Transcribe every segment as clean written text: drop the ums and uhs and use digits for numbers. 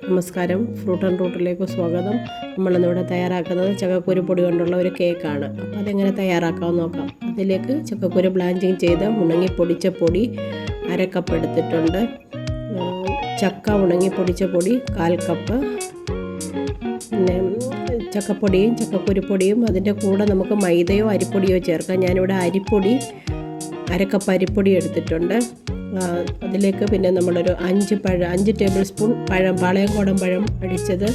നമസ്കാരം, fruit and റൂട്ടിലേക്ക് സ്വാഗതം. നമ്മളിന്നിവിടെ തയ്യാറാക്കുന്നത് ചക്കക്കുരു പൊടി കൊണ്ടുള്ള ഒരു കേക്കാണ്. അപ്പോൾ അതെങ്ങനെ തയ്യാറാക്കാമെന്ന് നോക്കാം. അതിലേക്ക് ചക്കക്കുരു ബ്ലാഞ്ചിങ് ചെയ്ത് ഉണങ്ങി പൊടിച്ച പൊടി 1/2 കപ്പ് എടുത്തിട്ടുണ്ട്. ചക്ക ഉണങ്ങി പൊടിച്ച പൊടി 1/4 കപ്പ്. പിന്നെ ചക്കപ്പൊടിയും ചക്കക്കുരുപ്പൊടിയും അതിൻ്റെ കൂടെ നമുക്ക് മൈദയോ അരിപ്പൊടിയോ ചേർക്കാം. ഞാനിവിടെ അരിപ്പൊടി 1/2 കപ്പ് അരിപ്പൊടി എടുത്തിട്ടുണ്ട്. അതിലേക്ക് പിന്നെ നമ്മളൊരു 5 ടേബിൾ സ്പൂൺ പാളയംകോടൻ പഴം അടിച്ചത്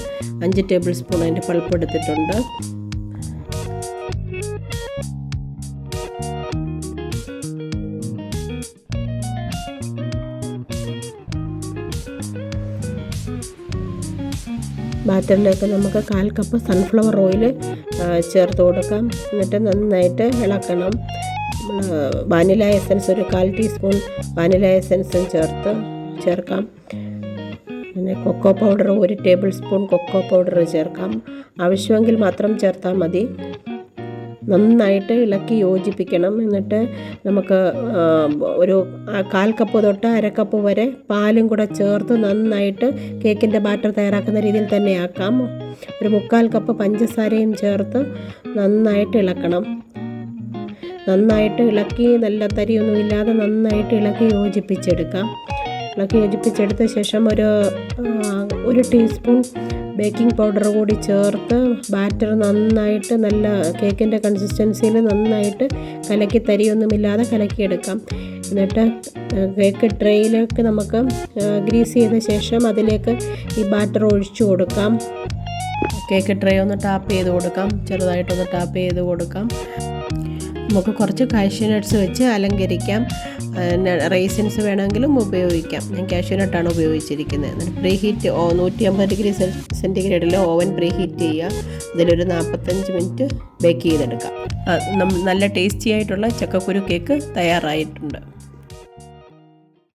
5 ടേബിൾ സ്പൂൺ അതിൻ്റെ പൾപ്പ് എടുത്തിട്ടുണ്ട്. ബാറ്ററിലേക്ക് നമുക്ക് 1/4 കപ്പ് സൺഫ്ലവർ ഓയിൽ ചേർത്ത് കൊടുക്കാം. എന്നിട്ട് നന്നായിട്ട് ഇളക്കണം. വാനില എസൻസ് ഒരു 1/4 ടീസ്പൂൺ വാനില എസൻസും ചേർക്കാം. പിന്നെ cocoa powder 1 tablespoon cocoa powder ചേർക്കാം. ആവശ്യമെങ്കിൽ മാത്രം ചേർത്താൽ മതി. നന്നായിട്ട് ഇളക്കി യോജിപ്പിക്കണം. എന്നിട്ട് നമുക്ക് ഒരു 1/4 കപ്പ് തൊട്ട് 1/2 കപ്പ് വരെ പാലും കൂടെ ചേർത്ത് നന്നായിട്ട് കേക്കിൻ്റെ ബാറ്റർ തയ്യാറാക്കുന്ന രീതിയിൽ തന്നെ ആക്കാം. ഒരു 1/4 കപ്പ് പഞ്ചസാരയും ചേർത്ത് നന്നായിട്ട് ഇളക്കണം. നന്നായിട്ട് ഇളക്കി നല്ല തരിയൊന്നുമില്ലാതെ നന്നായിട്ട് ഇളക്കി യോജിപ്പിച്ചെടുക്കാം. ഇളക്കി യോജിപ്പിച്ചെടുത്ത ശേഷം ഒരു ടീസ്പൂൺ ബേക്കിംഗ് പൗഡർ കൂടി ചേർത്ത് ബാറ്റർ നന്നായിട്ട് നല്ല കേക്കിൻ്റെ കൺസിസ്റ്റൻസിയിൽ നന്നായിട്ട് കലക്കി തരിയൊന്നുമില്ലാതെ കലക്കിയെടുക്കാം. എന്നിട്ട് കേക്ക് ട്രേയിലേക്ക് നമുക്ക് ഗ്രീസ് ചെയ്ത ശേഷം അതിലേക്ക് ഈ ബാറ്റർ ഒഴിച്ചു കൊടുക്കാം. കേക്ക് ട്രേ ഒന്ന് ടാപ്പ് ചെയ്ത് കൊടുക്കാം. ചെറുതായിട്ടൊന്ന് ടാപ്പ് ചെയ്ത് കൊടുക്കാം. നമുക്ക് കുറച്ച് കാഷ്യൂ നട്ട്സ് വെച്ച് അലങ്കരിക്കാം. റൈസിൻസ് വേണമെങ്കിലും ഉപയോഗിക്കാം. ഞാൻ കാഷ്യൂ നട്ടാണ് ഉപയോഗിച്ചിരിക്കുന്നത്. എന്നിട്ട് പ്രീഹീറ്റ് 150 ഡിഗ്രി സെൻറ്റിഗ്രേഡിൽ ഓവൻ പ്രീഹീറ്റ് ചെയ്യുക. അതിലൊരു 45 മിനിറ്റ് ബേക്ക് ചെയ്തെടുക്കാം. നല്ല ടേസ്റ്റി ആയിട്ടുള്ള ചക്കക്കുരു കേക്ക് തയ്യാറായിട്ടുണ്ട്.